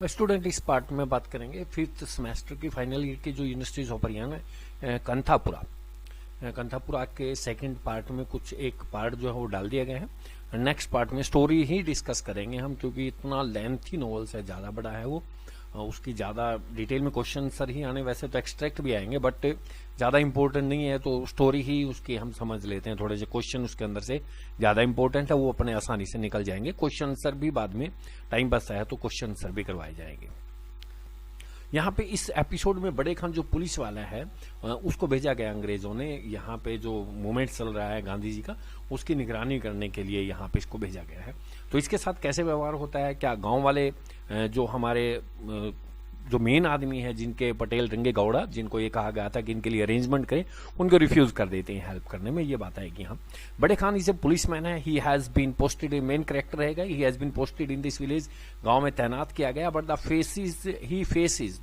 Student इस part में बात करेंगे फिफ्थ सेमेस्टर की फाइनल ईयर की जो यूनिवर्सिटीज ऑफ हरियाणा है कंथापुरा के सेकंड पार्ट में कुछ एक पार्ट जो है वो डाल दिया गया है। नेक्स्ट पार्ट में स्टोरी ही डिस्कस करेंगे हम, क्योंकि इतना लेंथी नॉवेल्स है, ज़्यादा बड़ा है वो, उसकी ज़्यादा डिटेल में क्वेश्चन सर ही आने, वैसे तो एक्सट्रैक्ट भी आएंगे बट ज़्यादा इंपॉर्टेंट नहीं है, तो स्टोरी ही उसकी हम समझ लेते हैं। थोड़े से क्वेश्चन उसके अंदर से ज़्यादा इंपॉर्टेंट है, वो अपने आसानी से निकल जाएंगे। क्वेश्चन सर भी बाद में टाइम बचता है तो क्वेश्चन सर भी करवाए जाएंगे। यहाँ पे इस एपिसोड में बड़े खान जो पुलिस वाला है उसको भेजा गया अंग्रेजों ने, यहाँ पे जो मूवमेंट चल रहा है गांधी जी का, उसकी निगरानी करने के लिए यहाँ पे इसको भेजा गया है। तो इसके साथ कैसे व्यवहार होता है, क्या गांव वाले जो हमारे जो मेन आदमी है, जिनके पटेल रंगे गौड़ा, जिनको ये कहा गया था कि इनके लिए अरेंजमेंट करें, उनको रिफ्यूज कर देते हैं हेल्प करने में। ये बात है कि हाँ, बड़े खान इसे पुलिसमैन है, he has been posted, main character रहेगा, he has been posted in this village, गांव में तैनात किया गया। But he faces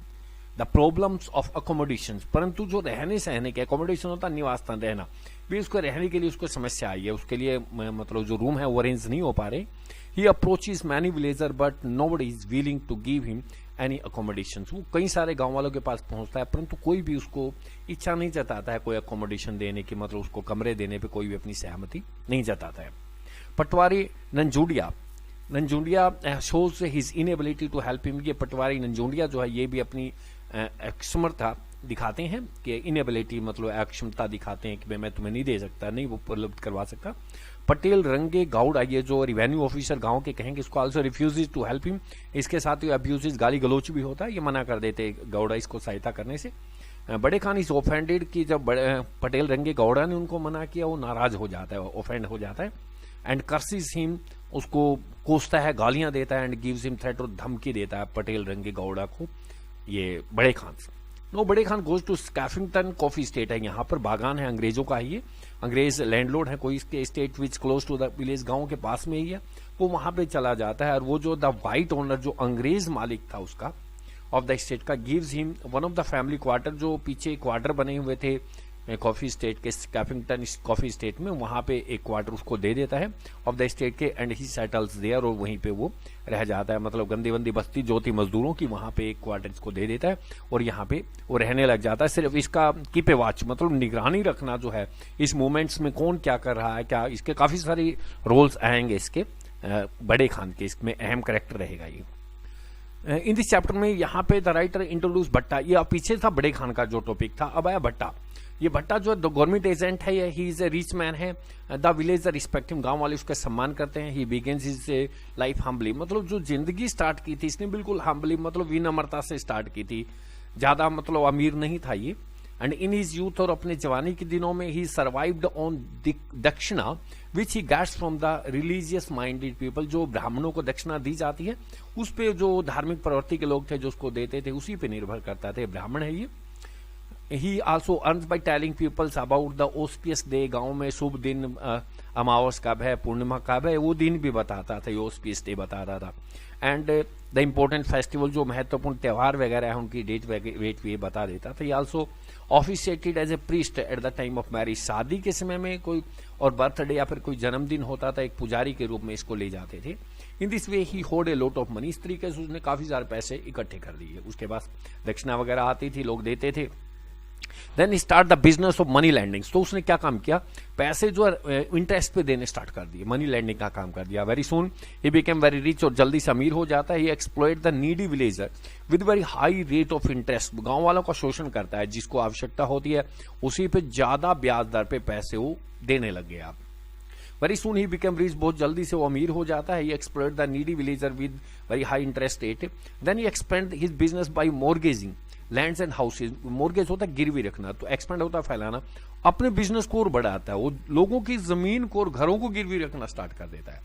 the problems of accommodation, परंतु जो रहने सहने के अकोमोडेशन होता है, निवास स्थान रहना भी, उसको रहने के लिए उसको समस्या आई है, उसके लिए मतलब जो रूम है वो अरेंज नहीं हो पा रहे। He approaches many villager but nobody is willing to give him any accommodation. वो कई सारे गांव वालों के पास पहुंचता है, परंतु कोई भी उसको इच्छा नहीं जताता है कोई अकोमोडेशन देने की, मतलब उसको कमरे देने पे कोई भी अपनी सहमति नहीं जताता है। पटवारी Nanjundia shows his inability to help him. ये पटवारी नंजूंडिया जो है ये भी अपनी अक्षमता दिखाते हैं कि इनएबिलिटी मतलब अक्षमता दिखाते हैं कि मैं तुम्हें नहीं दे सकता, नहीं वो उपलब्ध करवा सकता। पटेल रंगे गौड़ा, ये जो रिवेन्यू ऑफिसर गांव के कहेंगे, इसको also refuses to help him. इसके साथ ही अब्यूजेज, गाली गलोच भी होता है, ये मना कर देते गौड़ा इसको सहायता करने से। बड़े खान इज ऑफेंडेड कि जब पटेल रंगे गौड़ा ने उनको मना किया, वो नाराज हो जाता है, ऑफेंड हो जाता है। एंड कर्सिस हिम, उसको कोसता है, गालियां देता है। एंड गिव्स हिम थ्रेट, और धमकी देता है पटेल रंगे गौड़ा को, ये बड़े खान से। नो Bade Khan goes to Skeffington Coffee Estate है, यहाँ पर बागान है, अंग्रेजों का ही है, अंग्रेज लैंडलॉर्ड है कोई इसके state which close to the village, गांव के पास में ही है, वो वहां पे चला जाता है। और वो जो द वाइट ओनर, जो अंग्रेज मालिक था उसका ऑफ द स्टेट का, gives him one of the family quarter, जो पीछे क्वार्टर बने हुए थे कॉफी स्टेट के, स्कैफिंगटन कॉफी स्टेट में, वहां पे एक क्वार्टर उसको दे देता है ऑफ द स्टेट के। एंड ही सेटल्स देयर, और वहीं पे वो रह जाता है, मतलब गंदी बंदी बस्ती जो थी मजदूरों की, वहां पे एक क्वार्टर इसको दे देता है और यहाँ पे वो रहने लग जाता है। सिर्फ इसका कीप ए वॉच, मतलब निगरानी रखना जो है इस मूवमेंट्स में कौन क्या कर रहा है, क्या इसके काफी सारे रोल्स आएंगे इसके बड़े खान के, इसमें अहम कैरेक्टर रहेगा ये। इन दिस चैप्टर में यहाँ पे द राइटर इंट्रोड्यूस भट्टा, ये पीछे था बड़े खान का जो टॉपिक था, अब आया भट्टा। ये भट्टा जो गवर्नमेंट एजेंट है, he is a rich man है, द विलेज रिस्पेक्ट हिम, गांव वाले उसका सम्मान करते हैं। ही बिगिंस हिज लाइफ हम्बली, मतलब जो जिंदगी स्टार्ट की थी इसने बिल्कुल हम्बली, मतलब विनम्रता से स्टार्ट की थी, ज्यादा मतलब अमीर नहीं था ये। एंड इन हिज यूथ, और अपने जवानी के दिनों में, ही survived on dakshina which he gets from the religious minded people, जो ब्राह्मणों को दक्षिणा दी जाती है उस पे जो धार्मिक प्रवृत्ति के लोग थे जो उसको देते थे, उसी पे निर्भर करता थे, ब्राह्मण है ये। He also earns by telling people about the auspicious day, गांव में शुभ दिन, अमावस कब है, पूर्णिमा कब है, वो दिन भी बताता था, ऑस्पिशियस डे बताता था। एंड द इम्पोर्टेंट फेस्टिवल, जो महत्वपूर्ण त्यौहार वगैरह है उनकी डेट वेट भी बता देता था। ये also officiated as a priest at the time of marriage, शादी के समय में कोई और बर्थडे या फिर कोई जन्मदिन होता था, एक पुजारी के रूप में इसको ले जाते थे। इन दिस वे ही होड ए लॉट ऑफ मनी, इस तरीके से उसने काफी सारे पैसे इकट्ठे कर लिए, उसके पास दक्षिणा वगैरह आती थी, लोग देते थे। Then start the business of money lending, तो उसने क्या काम किया, पैसे जो है इंटरेस्ट पे देने स्टार्ट कर दिए, मनी लैंडिंग का काम कर दिया। Very soon he became very rich, और जल्दी से अमीर हो जाता है। He exploit the needy villager with very high rate of interest, गांव वालों का शोषण करता है, जिसको आवश्यकता होती है उसी पे ज्यादा ब्याज दर पे पैसे वो देने लग गया। Very soon he became rich, बहुत जल्दी से वो अमीर हो जाता है। He exploit the needy villager with very high interest rate. Then he expand his business by mortgaging lands and houses, mortgage होता है गिरवी रखना, तो एक्सपेंड होता है फैलाना, अपने बिजनेस को और बढ़ाता है, वो लोगों की जमीन को और घरों को गिरवी रखना स्टार्ट कर देता है।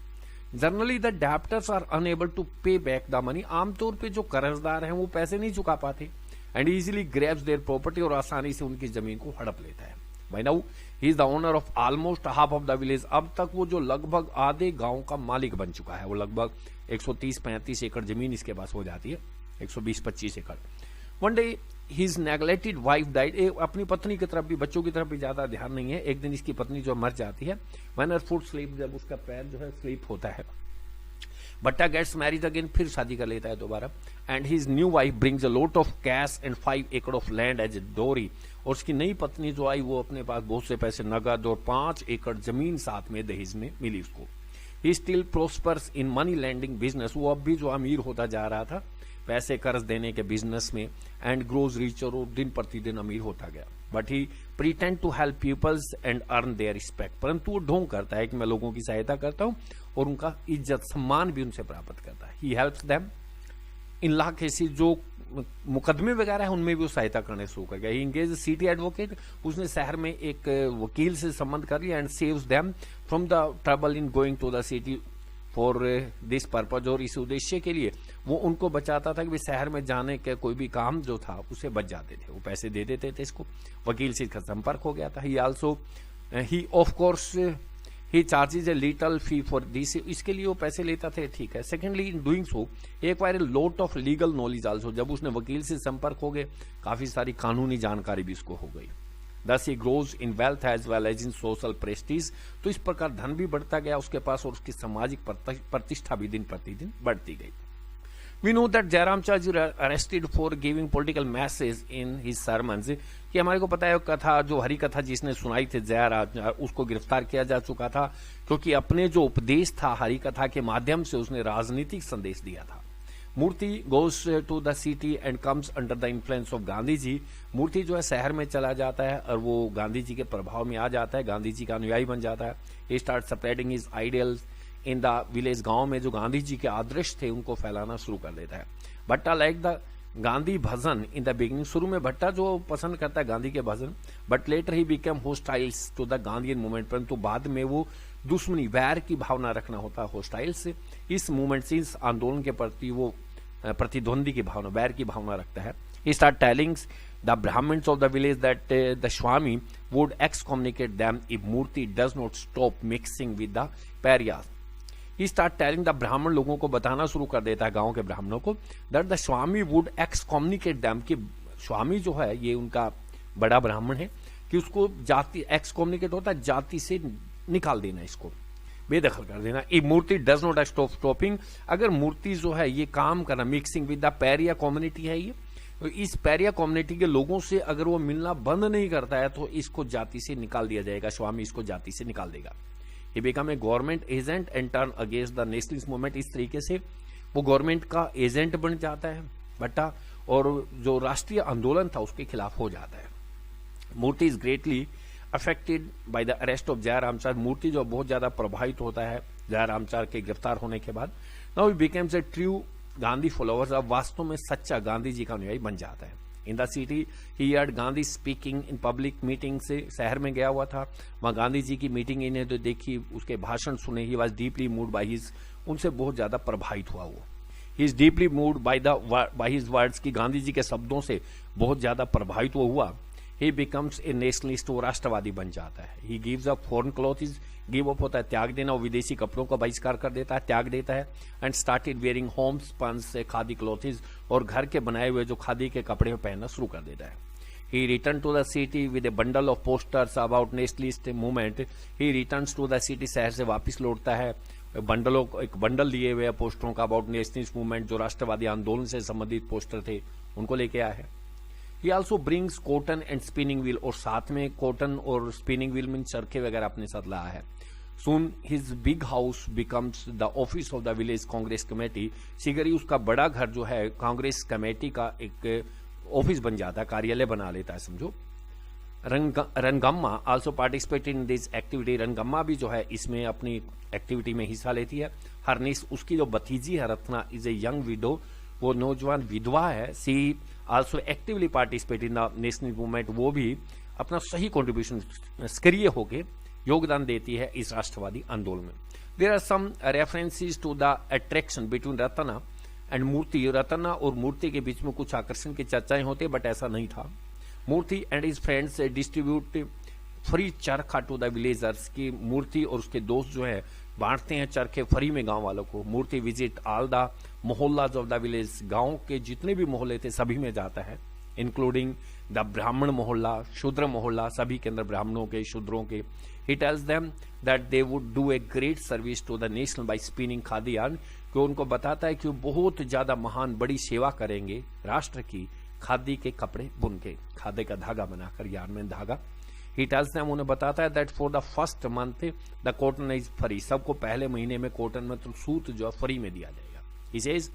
Generally the debtors are unable to pay back the money, आमतौर पे जो कर्जदार हैं वो पैसे नहीं चुका पाते। And easily grabs their property, और आसानी से उनकी जमीन को हड़प लेता है। By now he is the owner of almost half of the village, अब तक वो जो लगभग आधे गांव का मालिक बन चुका है, वो लगभग 130-35 एकड़ जमीन इसके पास हो जाती है, 120-25 एकड़। One day his neglected wife died, अपनी पत्नी की तरफ भी, बच्चों की तरफ भी ज्यादा ध्यान नहीं है। एक दिन इसकी पत्नी जो मर जाती है, व्हेन हर फुट स्लिप, जब उसका पैर जो है स्लिप होता है, भट्टा गेट्स मैरिड अगेन, फिर शादी कर लेता है दोबारा, and his new wife brings a lot of cash and 5 एकड़ ऑफ लैंड एज ए डोरी, और उसकी नई पत्नी जो आई वो अपने पास बहुत से पैसे नगद और 5 एकड़ जमीन साथ में दहेज में मिली उसको। He still prospers in money lending business, वो अब भी जो अमीर होता जा रहा था पैसे कर्ज देने के बिजनेस में, एंड ग्रोज रिचर, और दिन प्रतिदिन अमीर होता गया। But he pretend to help peoples and earn their respect, परंतु वो ढोंग करता है कि मैं लोगों की सहायता करता हूं और उनका इज्जत सम्मान भी उनसे प्राप्त करता है। He helps them in law cases, जो मुकदमे वगैरह है उनमें भी वो सहायता करने शुरू कर गया। ही इंगेज सिटी एडवोकेट, उसने शहर में एक वकील से संबंध कर लिया, and saves them from the trouble in going to the city for this purpose, और इस उद्देश्य के लिए वो उनको बचाता था कि शहर में जाने के कोई भी काम जो था उसे बच जाते थे, वो पैसे दे देते थे इसको। वकील से इसका संपर्क हो गया था। He also he of course he charges a little fee for this, इसके लिए वो पैसे लेता थे, ठीक है। Secondly in doing so acquire a lot of legal knowledge also, जब उसने वकील से संपर्क हो गए काफी सारी कानूनी जानकारी भी उसको हो गई। Thus he grows in wealth as well as in social prestige, तो इस प्रकार धन भी बढ़ता गया उसके पास और उसकी सामाजिक प्रतिष्ठा भी दिन प्रतिदिन बढ़ती गई। We know that Jairam Charji arrested for giving political message in his sermons, कि हमारे को पता है कथा जो हरि कथा जिसने सुनाई थी जयराज, उसको गिरफ्तार किया जा चुका था क्योंकि अपने जो उपदेश था हरि कथा के माध्यम से उसने राजनीतिक संदेश दिया था। Moorthy goes to the city and comes under the influence of Gandhi ji, Moorthy जो है शहर में चला जाता है और वो गांधी जी के प्रभाव में आ जाता है, गांधी जी का अनुयायी बन जाता है। He start spreading his ideals in the village, गांव में जो गांधी जी के आदर्श थे उनको फैलाना शुरू कर देता है। Bhatta like the Gandhi bhajan in the beginning, शुरू में भट्टा जो पसंद करता है गांधी के भजन, but later he become hostiles to the Gandhian movement, परंतु बाद में वो दुश्मनी वैर की भावना रखना होता है होस्टाइल से, इस मूवमेंट से इस आंदोलन के प्रति वो प्रतिद्वंदी की भावना वैर की भावना रखता है। He start telling the Brahmins of the village that the Swami would excommunicate them if Moorthy does not stop mixing with the pariahs. He start telling the Brahmin लोगों को बताना शुरू कर देता है गांव के ब्राह्मणों को that the Swami would excommunicate them, कि स्वामी जो है ये उनका बड़ा ब्राह्मण है, कि उसको जाति एक्सकम्युनिकेट होता है जाति से निकाल देना, इसको बेदखल कर देना। ए मूर्ति डज नॉट स्टॉपिंग, अगर मूर्ति जो है ये काम करना mixing with the pariah community है ये, तो इस पैरिया कम्युनिटी के लोगों से अगर वो मिलना बंद नहीं करता है तो इसको जाति से निकाल दिया जाएगा, स्वामी इसको जाति से निकाल देगा। He become a government agent and turn against the nationalist movement, इस तरीके से वो गवर्नमेंट का एजेंट बन जाता है भट्टा, और जो राष्ट्रीय आंदोलन था उसके खिलाफ हो जाता है। Moorthy is greatly affected by the arrest of Jayaramachar, Moorthy जो बहुत ज्यादा प्रभावित होता है जयरामचार के गिरफ्तार होने के बाद। Now he becomes a true Gandhi followers, अब वास्तव में सच्चा गांधी जी का अनुयायी बन जाता है। In the city he heard Gandhi speaking in public meeting, से शहर में गया हुआ था, वहां गांधी जी की मीटिंग इन्हें तो देखी, उसके भाषण सुने। He was deeply moved by his, उनसे बहुत ज्यादा प्रभावित हुआ वो। He is deeply moved by his words, की गांधी जी के शब्दों से बहुत ज्यादा प्रभावित वो हुआ। He becomes a nationalist, वो राष्ट्रवादी बन जाता है। He gives up foreign clothes, give up होता है त्याग देना, और विदेशी कपड़ों का बहिष्कार कर देता है, त्याग देता है। एंड स्टार्टेड वेयरिंग होमस्पन से खादी क्लॉथेज, और घर के बनाए हुए जो खादी के कपड़े पहनना शुरू कर देता है। He returned to the city with a bundle of posters about nationalist movement. He returns to the city, शहर से वापस लौटता है एक बंडल लिए हुए पोस्टरों का अबाउट नेशनलिस्ट मूवमेंट, जो राष्ट्रवादी आंदोलन से संबंधित पोस्टर थे उनको लेके आया है। He also brings cotton and spinning wheel, और साथ में कॉटन और स्पिनिंग व्हील में चरखे वगैरह अपने साथ लाया है। Soon his big house becomes the office of the village Congress committee. शीघ्र ही उसका बड़ा घर जो है कांग्रेस कमेटी का एक ऑफिस बन जाता है, कार्यालय बना लेता है समझो। Rangamma also participated in this activity, Rangamma भी जो है इसमें अपनी एक्टिविटी में हिस्सा लेती है। हरनिस, उसकी जो भतीजी है Ratna, is a young widow, वो नौजवान विधवा है। She also actively participate in the national movement, वो भी अपना सही कॉन्ट्रीब्यूशन सक्रिय होकर योगदान देती है इस राष्ट्रवादी आंदोलन में। There are some references to the attraction between Ratna and Moorthy, Ratna और मूर्ति के बीच में कुछ आकर्षण की चर्चाएं होती है, बट ऐसा नहीं था। Moorthy and his friends distribute free charkha to the villagers, की मूर्ति और उसके दोस्त जो है बांटते हैं चरखे फ्री में गांव वालों को। Moorthy visit all the mohallas of the village, गांव के जितने भी मोहल्ले थे सभी में जाता है, इंक्लूडिंग द ब्राह्मण मोहल्ला, शूद्र मोहल्ला, सभी के अंदर ब्राह्मणों के शूद्रों के। He tells them that they would do a great service to the nation by spinning khadi yarn, कि उनको बताता है कि वो बहुत ज्यादा महान बड़ी सेवा करेंगे राष्ट्र की, खादी के कपड़े बुन के, खादी का धागा बनाकर, यार्न में धागा। ही टेल्स देम, उन्हें बताता है that for the first month the cotton is free, सबको पहले महीने में कॉटन में तो सूत जो है फ्री में दिया जाएगा। He says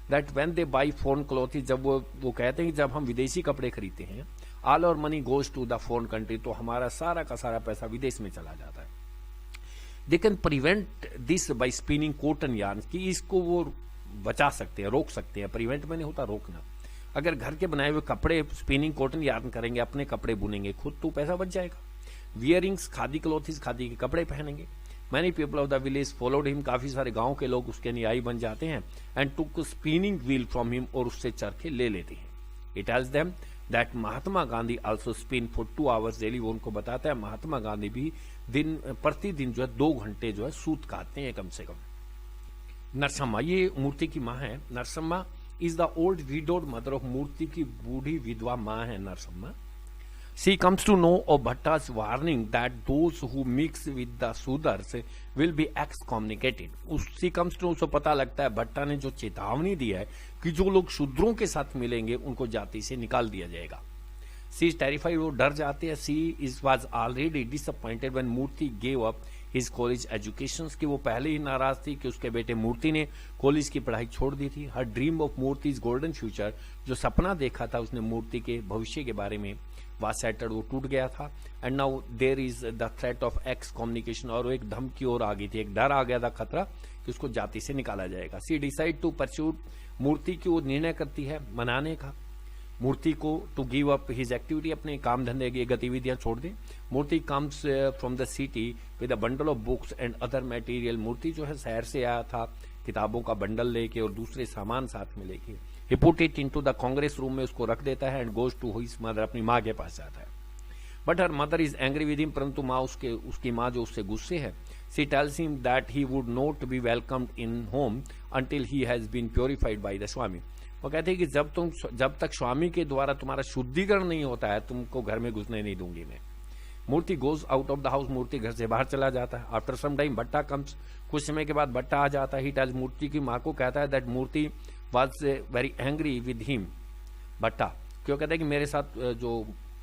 that when they by foreign cloth, जब वो कहते हैं कि जब हम विदेशी कपड़े खरीदते हैं, all our money goes to the foreign country, तो हमारा सारा का सारा पैसा विदेश में चला जाता है। They can prevent this by spinning cotton yarn, कि इसको वो बचा सकते हैं, रोक सकते हैं। प्रिवेंट में नहीं होता रोकना। अगर घर के बनाए हुए कपड़े स्पिनिंग कॉटन यार्न करेंगे, अपने कपड़े बुनेंगे खुद, तो पैसा बच जाएगा। वियरिंग्स खादी क्लॉथ्स, खादी के कपड़े पहनेंगे। Many people of the village followed him, काफी सारे गांव के लोग उसके अनुयायी बन जाते हैं। And took spinning wheel from him, और उससे चरखे ले लेते हैं। It tells them that Mahatma Gandhi also spin for 2 hours daily, वो उनको बताता है महात्मा गांधी भी प्रतिदिन जो है 2 घंटे जो है सूत काटते हैं कम से कम। नरसम्मा, ये मूर्ति की माँ है। Narsamma is the old widowed mother of, Moorthy की बूढ़ी विधवा माँ है Narasamma. She comes to know of Bhatta's warning that those who mix with the Sudars will be excommunicated. She comes to know, उसको पता लगता है भट्टा ने जो चेतावनी दी है कि जो लोग शूद्रों के साथ मिलेंगे उनको जाति से निकाल दिया जाएगा। She is terrified, वो डर जाती है। She was already disappointed when Murthy gave up his college education, कि वो पहले ही नाराज थी कि उसके बेटे मूर्ति ने कॉलेज की पढ़ाई छोड़ दी थी। Her dream of मूर्तिज golden future, जो सपना देखा था उसने मूर्ति के भविष्य के बारे में, was shattered, वो टूट गया था। And now there is the threat of excommunication, और वो एक धमकी और आ गई थी, एक डर आ गया था, खतरा कि उसको जाति से निकाला जाएगा। She decide to pursue, Moorthy की वो निर्णय करती है मनाने का मूर्ति को, to give up his activity, अपने काम धंधे की गतिविधियां छोड़ दे। Moorthy comes from the city with a bundle of books and other material, Moorthy जो है शहर से आया था किताबों का बंडल लेके और दूसरे सामान साथ में लेके। He put it into the Congress room में उसको रख देता है and goes to his mother, अपनी माँ के पास जाता है। But her mother is angry with him, परंतु माँ उसकी माँ जो उससे गुस्से है। She tells him that he would not be welcomed in home until he has been purified by the Swami. वो कहते हैं कि जब तक स्वामी के द्वारा तुम्हारा शुद्धिकरण नहीं होता है, तुमको घर में घुसने नहीं दूंगी मैं। Moorthy goes out of the house, Moorthy घर से बाहर चला जाता है। After some time Bhatta comes, कुछ समय के बाद भट्टा आ जाता है। ही टेल्स, मूर्ति की माँ को कहता है that Murti was very angry with him, भट्टा क्यों कहता है कि मेरे साथ जो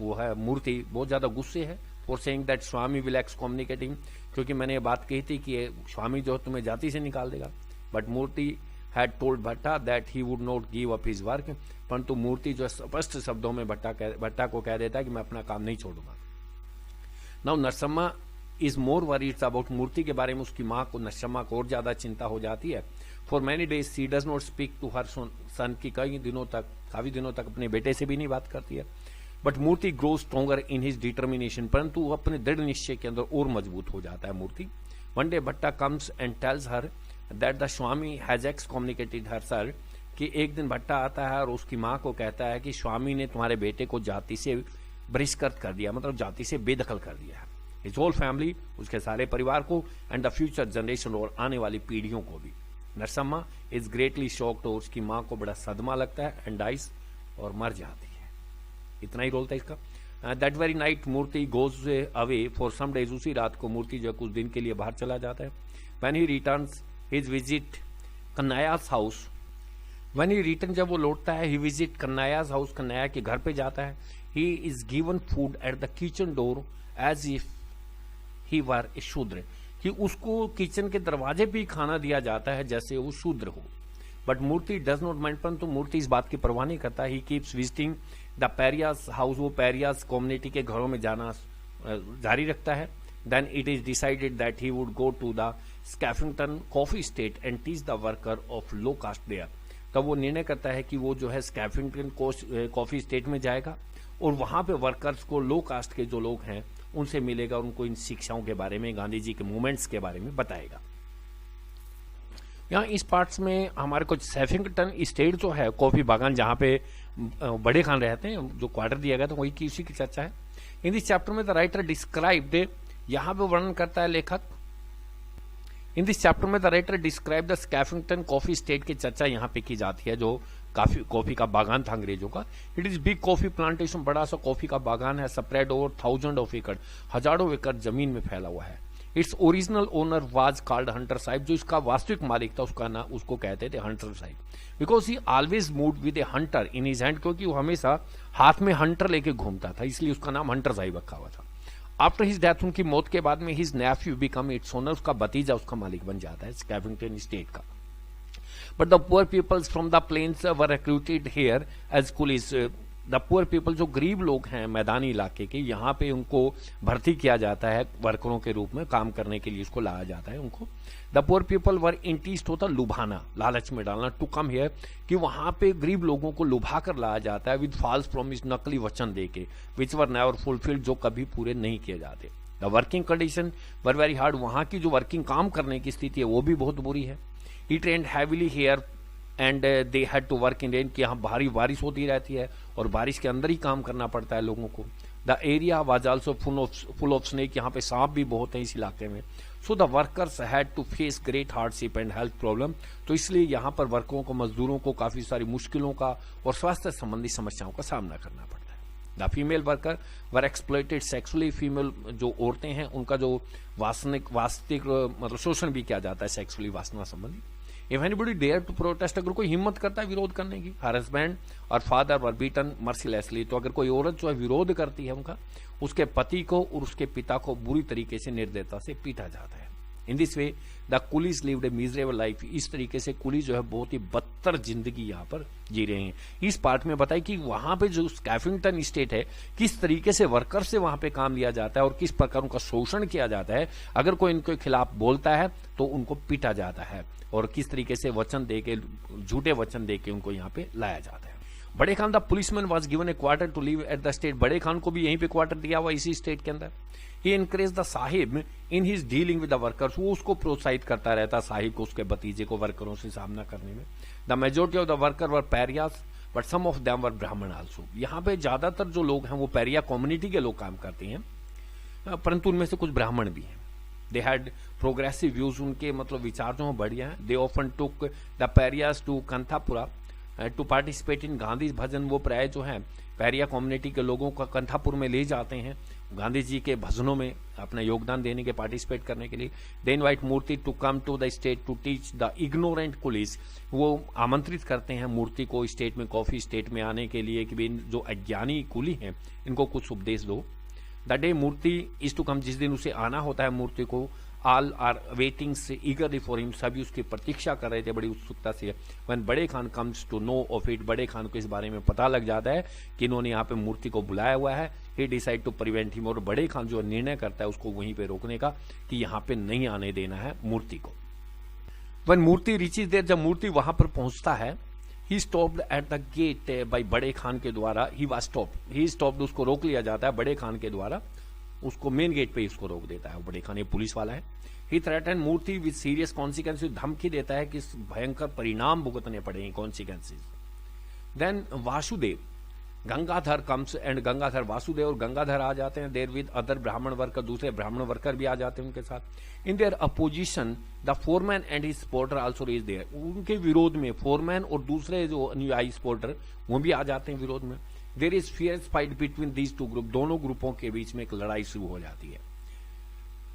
वो है मूर्ति बहुत ज्यादा गुस्से है। For saying that Swami will excommunicate him, क्योंकि मैंने ये बात कही थी कि स्वामी जो तुम्हें जाति से निकाल देगा। बट मूर्ति हैड टोल्ड भट्टा that he would not give up his work, परंतु मूर्ति जो स्पष्ट शब्दों में भट्टा को कह देता है कि मैं अपना काम नहीं छोड़ूंगा। Now Narsamma is more worried about, Moorthy के बारे में उसकी माँ को, नरसम्मा को और ज्यादा चिंता हो जाती है। For many days she does not speak to her son, की काफी दिनों तक अपने बेटे से भी नहीं बात करती है। But Murti grow stronger in his determination, परंतु वो अपने दृढ़ निश्चय के अंदर और मजबूत हो जाता है Moorthy. One day Bhatta comes and tells her that the Swami has excommunicated her son, कि एक दिन भट्टा आता है और उसकी माँ को कहता है कि स्वामी ने तुम्हारे बेटे को जाति से बहिष्कृत कर दिया, मतलब जाति से बेदखल कर दिया है। हिज होल फैमिली, उसके सारे परिवार को, एंड द फ्यूचर जनरेशन, और आने वाली पीढ़ियों को भी। नरसम्मा इज ग्रेटली शॉक्ड, और उसकी माँ को बड़ा सदमा लगता है, एंड डाइस, और मर जाती है। इतना ही रोल था इसका। That very night Murti goes away for some days, उसी रात को मूर्ति जो कुछ दिन के लिए बाहर चला जाता है। When he returns his visit Kanhaiya's house, when he return, जब वो लौटता है, he visit Kanhaiya's house, Kanhaiya के घर पे जाता है। He is given food at the kitchen door as if he were a Shudra, कि उसको किचन के दरवाजे पे ही खाना दिया जाता है जैसे वो शूद्र हो। But Moorthy does not mind, परंतु मूर्ति इस बात की परवाह नहीं करता। He keeps visiting the pariahs house, वो पैरियाज कम्युनिटी के घरों में जाना जारी रखता है। Then it is decided that he would go to the Skeffington Coffee Estate and teach the worker of low caste there. तब वो निर्णय करता है कि वो जो है स्कैफिंगटन कॉफी स्टेट में जाएगा और वहां पे वर्कर्स को, लो कास्ट के जो लोग हैं उनसे मिलेगा, उनको इन शिक्षाओं के बारे में, गांधी जी के मूवमेंट्स के बारे में बताएगा। यहाँ इस पार्ट्स में हमारे को स्कैफिंगटन स्टेट जो है, कॉफी बागान जहाँ पे बड़े खान रहते हैं, जो क्वार्टर दिया गया था, वही की उसी की चर्चा है। इन दिस चैप्टर में द राइटर डिस्क्राइब्ड, यहाँ पे वर्णन करता है लेखक, इन दिस चैप्टर में the writer describe the Skeffington Coffee Estate की चर्चा यहाँ पे की जाती है, जो काफी कॉफी का बागान था अंग्रेजों का। It is big coffee plantation, बड़ा सा कॉफी का बागान है, स्प्रेड ओवर 1000 ऑफ एकड़, हजारों एकड़ जमीन में फैला हुआ है। Its original owner was called Hunter Sahib, जो इसका वास्तविक मालिक था उसका नाम उसको कहते थे Hunter Sahib, because he always moved with A Hunter in his hand, क्योंकि वो हमेशा हाथ में हंटर लेके घूमता था, इसलिए उसका नाम हंटर साहिब रखा हुआ था। आफ्टर हिज डेथ, उनकी मौत के बाद में his nephew become its owner, उसका भतीजा उसका मालिक बन जाता है स्कैफिंगटन स्टेट का। But the poor peoples from the plains were recruited here as coolies, the poor people जो गरीब लोग हैं मैदानी इलाके के, यहाँ पे उनको भर्ती किया जाता है वर्करों के रूप में, काम करने के लिए उसको लाया जाता है उनको। द पुअर पीपल वर इंटीस्ट होता लुभाना, लालच में डालना, टू कम हियर, कि वहां पे गरीब लोगों को लुभा कर लाया जाता है विद फॉल्स प्रॉमिस, नकली वचन देके, विच वर नेवर फुलफिल्ड, जो कभी पूरे नहीं किए जाते। The working condition were very hard, वहां की जो वर्किंग काम करने की स्थिति है वो भी बहुत बुरी है। He trained heavily here and they had to work in rain, कि यहाँ भारी बारिश होती रहती है और बारिश के अंदर ही काम करना पड़ता है लोगों को। The area was also full of snake, यहाँ पे सांप भी बहुत है इस इलाके में। So the workers had to face great hardship and health problem, तो इसलिए यहाँ पर वर्करों को, मजदूरों को काफी सारी मुश्किलों का और स्वास्थ्य संबंधी समस्याओं का सामना करना पड़ता है। The female worker were exploited sexually, female जो औरतें हैं उनका जो वास्तविक मतलब शोषण भी किया जाता है सेक्सुअली, वासना संबंधी। If anybody dare to protest, अगर कोई हिम्मत करता है विरोध करने की, her husband और फादर वर बीटन मर्सीलेसली, तो अगर कोई औरत जो है विरोध करती है उनका, उसके पति को और उसके पिता को बुरी तरीके से निर्दयता से पीटा जाता है। In this way the Coolidge lived A miserable life, इस तरीके से कुली जो है बहुत ही बदतर जिंदगी यहाँ पर जी रहे हैं। इस पार्ट में बताया कि वहां पे जो स्कैफिंगटन स्टेट है, किस तरीके से वर्कर से वहां पे काम लिया जाता है और किस प्रकार उनका शोषण किया जाता है। अगर कोई इनके खिलाफ बोलता है तो उनको पीटा जाता है और किस तरीके से वचन देके, झूठे वचन देके उनको यहाँ पे लाया जाता है। Bade Khan the policeman was given a quarter to live at the state, Bade Khan को भी यहीं पे क्वार्टर दिया हुआ इसी स्टेट के अंदर। He encourage the sahib in his dealing with the workers, वो उसको प्रोत्साहित करता रहता साहिब को, उसके भतीजे को वर्करों से सामना करने में। The majority of the worker were pariahs but some of them were Brahmin also, यहाँ पे ज्यादातर जो लोग हैं वो पैरिया कम्युनिटी के लोग काम करते हैं, परंतु उनमें से कुछ ब्राह्मण भी हैं। दे हैड प्रोग्रेसिव व्यूज, उनके मतलब विचार जो बढ़िया हैं। They often took the pariahs to Kanthapura to participate in Gandhi bhajan, वो प्राय जो है पैरिया कम्युनिटी के लोगों को कंथापुर में ले जाते हैं गांधी जी के भजनों में अपना योगदान देने के, पार्टिसिपेट करने के लिए। They invite Moorthy to come to the estate to teach the ignorant coolies, वो आमंत्रित करते हैं मूर्ति को स्टेट में, कॉफी स्टेट में आने के लिए कि जो अज्ञानी कुली हैं इनको कुछ उपदेश दो। The day Murti is to come, जिस दिन उसे आना होता है मूर्ति को, ऑल आर वेटिंग से ईगरली फॉर हिम, सभी उसकी प्रतीक्षा कर रहे थे बड़ी उत्सुकता से। When Bade Khan comes to know of it, Bade Khan को इस बारे में पता लग जाता है कि इन्होंने यहाँ पे मूर्ति को बुलाया हुआ है, ही डिसाइड टू प्रिवेंट हिम, और बड़े खान जो निर्णय करता है उसको वहीं पे रोकने का कि यहाँ पे नहीं आने देना है मूर्ति को। व्हेन मूर्ति रीचेज देयर, जब मूर्ति वहां पर पहुंचता है, he stopped at the gate by Bade Khan के द्वारा, he was stopped, he stopped, उसको रोक लिया जाता है बड़े खान के द्वारा, उसको मेन गेट पे उसको रोक देता है बड़े खान, ये पुलिस वाला है। He threaten Moorthy with serious consequences, धमकी देता है कि भयंकर परिणाम भुगतने पड़ेंगे, consequences. Then Vasudev Gangadhar comes and Gangadhar, Vasudev और गंगाधर आ जाते हैं, there with other Brahmin worker, दूसरे ब्राह्मण वर्कर भी आ जाते हैं उनके साथ। In their opposition the foreman and his supporter also is there, उनके विरोध में फोरमैन और दूसरे जो अनुयायी सपोर्टर वो भी आ जाते हैं विरोध में। There is fierce fight between these two group, दोनों ग्रुपों के बीच में एक लड़ाई शुरू हो जाती है।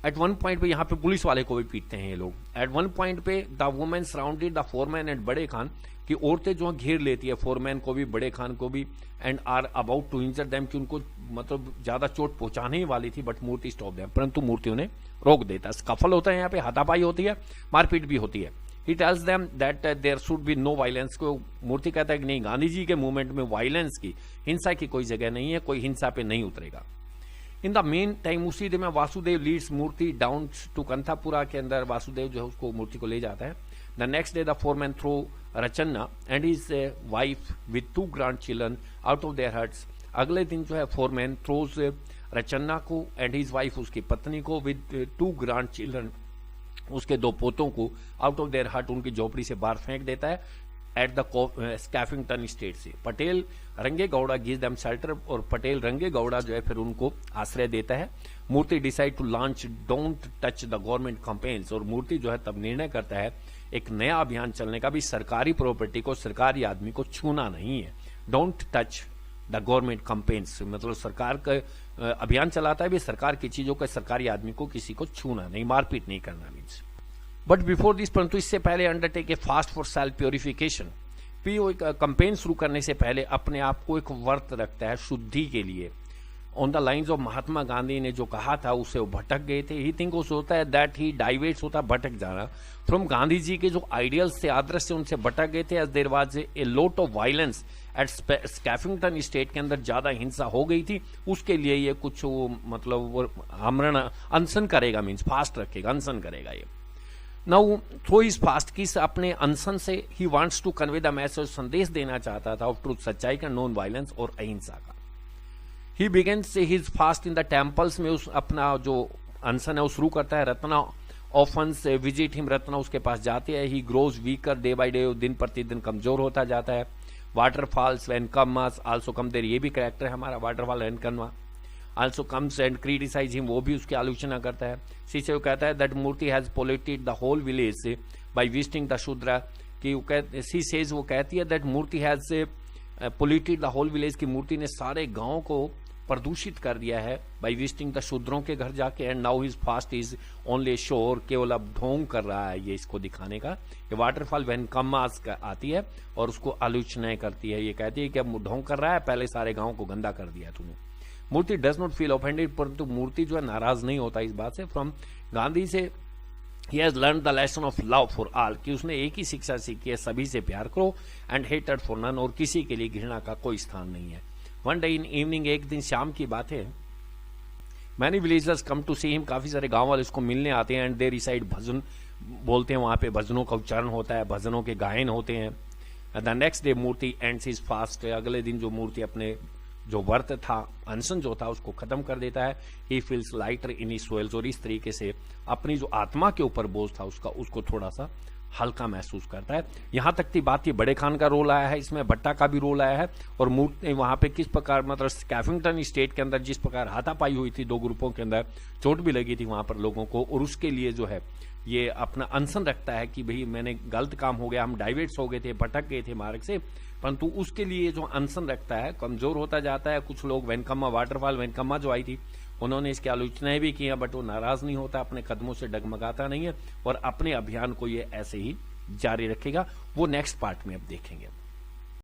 एट वन पॉइंट पे यहाँ पे पुलिस वाले को भी पीटते हैं ये लोग। एट वन पॉइंट पे the women surrounded the foreman and बड़े खान, की औरतें जो घेर लेती है फोरमैन को भी बड़े खान को भी, and are about to injure them, कि उनको मतलब ज्यादा चोट पहुंचाने ही वाली थी, बट मूर्ति स्टॉप देम, परंतु मूर्ति उन्हें रोक देता है। स्कफल होता है यहाँ पे, हाथापाई होती है, मारपीट भी होती है। He tells them that there should be no violence, को मूर्ति कहता है कि नहीं, गांधी जी के मूवमेंट में वायलेंस की, हिंसा की कोई जगह नहीं है, कोई हिंसा पे नहीं उतरेगा। इन द मेन टाइम उसी दिन में Vasudev leads Moorthy down to Kanthapura के अंदर, वासुदेव जो है उसको मूर्ति को ले जाता है। The next day the foreman throw Rachanna and his wife with 2 grand children out of their huts, अगले दिन जो है फोरमैन थ्रोज रचन्ना को एंड हिज वाइफ, उसकी पत्नी को, विद 2 ग्रैंड चिल्ड्रन, उसके 2 पोतों को, आउट ऑफ देयर हट, उनकी झोपड़ी से बाहर फेंक देता है। एट द स्कैफिंगटन स्टेट से पटेल रंगे गौड़ा गिव्स देम शेल्टर, और पटेल रंगे गौड़ा जो है फिर उनको आश्रय देता है। Moorthy decide to launch don't touch the government campaigns, और मूर्ति जो है तब निर्णय करता है एक नया अभियान चलने का भी, सरकारी प्रॉपर्टी को, सरकारी आदमी को छूना नहीं है। Don't touch the government companies, मतलब सरकार का अभियान चलाता है भी सरकार की चीजों का, सरकारी आदमी को किसी को छूना नहीं, मारपीट नहीं करना मीन्स। बट बिफोर दिस, परंतु इससे पहले undertake A fast for self purification, भी वो एक कंपेन शुरू करने से पहले अपने आप को एक व्रत रखता है शुद्धि के लिए। On the lines of Mahatma Gandhi ने जो कहा था उससे वो भटक गए थे। ही थिंक उस होता है दैट ही डाइवेट्स, होता भटक जाना फ्रॉम गांधी जी के जो आइडियल्स से, आदर्श से, उनसे भटक गए थे। As there was a lot of violence at Skeffington estate के अंदर ज्यादा हिंसा हो गई थी, उसके लिए ये कुछ वो मतलब वो आमरण अनशन करेगा, मीन्स फास्ट रखेगा, अनशन करेगा ये। नाउ थ्रू हिज फास्ट की अपने अनशन से he wants to convey the message, संदेश देना चाहता था ऑफ ट्रूथ, सच्चाई का, नॉन वायलेंस और अहिंसा का। He begins his fast in the temples में, उस अपना जो अनशन है वो शुरू करता है। रत्ना ऑफन से विजिट हिम, रत्ना उसके पास जाते हैं। He grows weaker day by day, दिन प्रतिदिन कमजोर होता जाता है। Waterfalls when comes also come there, ये भी कैरेक्टर है हमारा, waterfall when come also comes and criticise him, वो भी उसकी आलोचना करता है। शीशे वो कहता है that Moorthy has polluted the whole village by visiting the Shudra, कि शी सेज, वो कहती है that Moorthy has polluted the whole village, की मूर्ति ने सारे गांव को प्रदूषित कर दिया है बाई विजिटिंग द शूद्रों के घर जाके। And now his fast is only sure, केवल अब ढोंग कर रहा है ये इसको दिखाने का। ये वाटरफॉल व्हेन कम्स आती है और उसको आलोचनाएं करती है, ये कहती है कि अब ढोंग कर रहा है, पहले सारे गांव को गंदा कर दिया तूने। मूर्ति डज नॉट फील ऑफेंडेड, परंतु मूर्ति जो है नाराज नहीं होता इस बात से। फ्रॉम गांधी से he has learn the lesson of love for all, कि उसने एक ही शिक्षा सीखी है, सभी से प्यार करो, एंड हेटेड फॉर नन, और किसी के लिए घृणा का कोई स्थान नहीं है। वन डे इन इवनिंग, एक दिन शाम की बात है, many villagers come to see him, काफी सारे गांव वाले उसको मिलने आते हैं। एंड दे रिसाइड, भजन बोलते हैं वहां पे, भजनों का उच्चारण होता है, भजनों के गायन होते हैं। The next day Murti ends his fast, अगले दिन जो मूर्ति अपने जो व्रत था, अनशन जो था, उसको खत्म कर देता है। He feels lighter in his soul's, और इस तरीके से अपनी जो आत्मा के ऊपर बोझ था उसका, उसको थोड़ा सा हल्का महसूस करता है। यहां तक की बात, ये बड़े खान का रोल आया है इसमें, भट्टा का भी रोल आया है, और मूर्ति वहां पे किस प्रकार, मतलब स्कैफिंगटन स्टेट के अंदर जिस प्रकार हाथापाई हुई थी दो ग्रुपों के अंदर, चोट भी लगी थी वहां पर लोगों को, और उसके लिए जो है ये अपना अनशन रखता है कि भाई मैंने गलत काम हो गया, हम डाइवर्ट्स हो गए थे, भटक गए थे मार्ग से, परंतु उसके लिए जो अनशन रखता है कमजोर होता जाता है। कुछ लोग वेनकम्मा, वाटरफॉल वेनकम्मा जो आई थी, उन्होंने इसकी आलोचनाएं भी की, बट वो नाराज नहीं होता, अपने कदमों से डगमगाता नहीं है, और अपने अभियान को ये ऐसे ही जारी रखेगा। वो नेक्स्ट पार्ट में अब देखेंगे।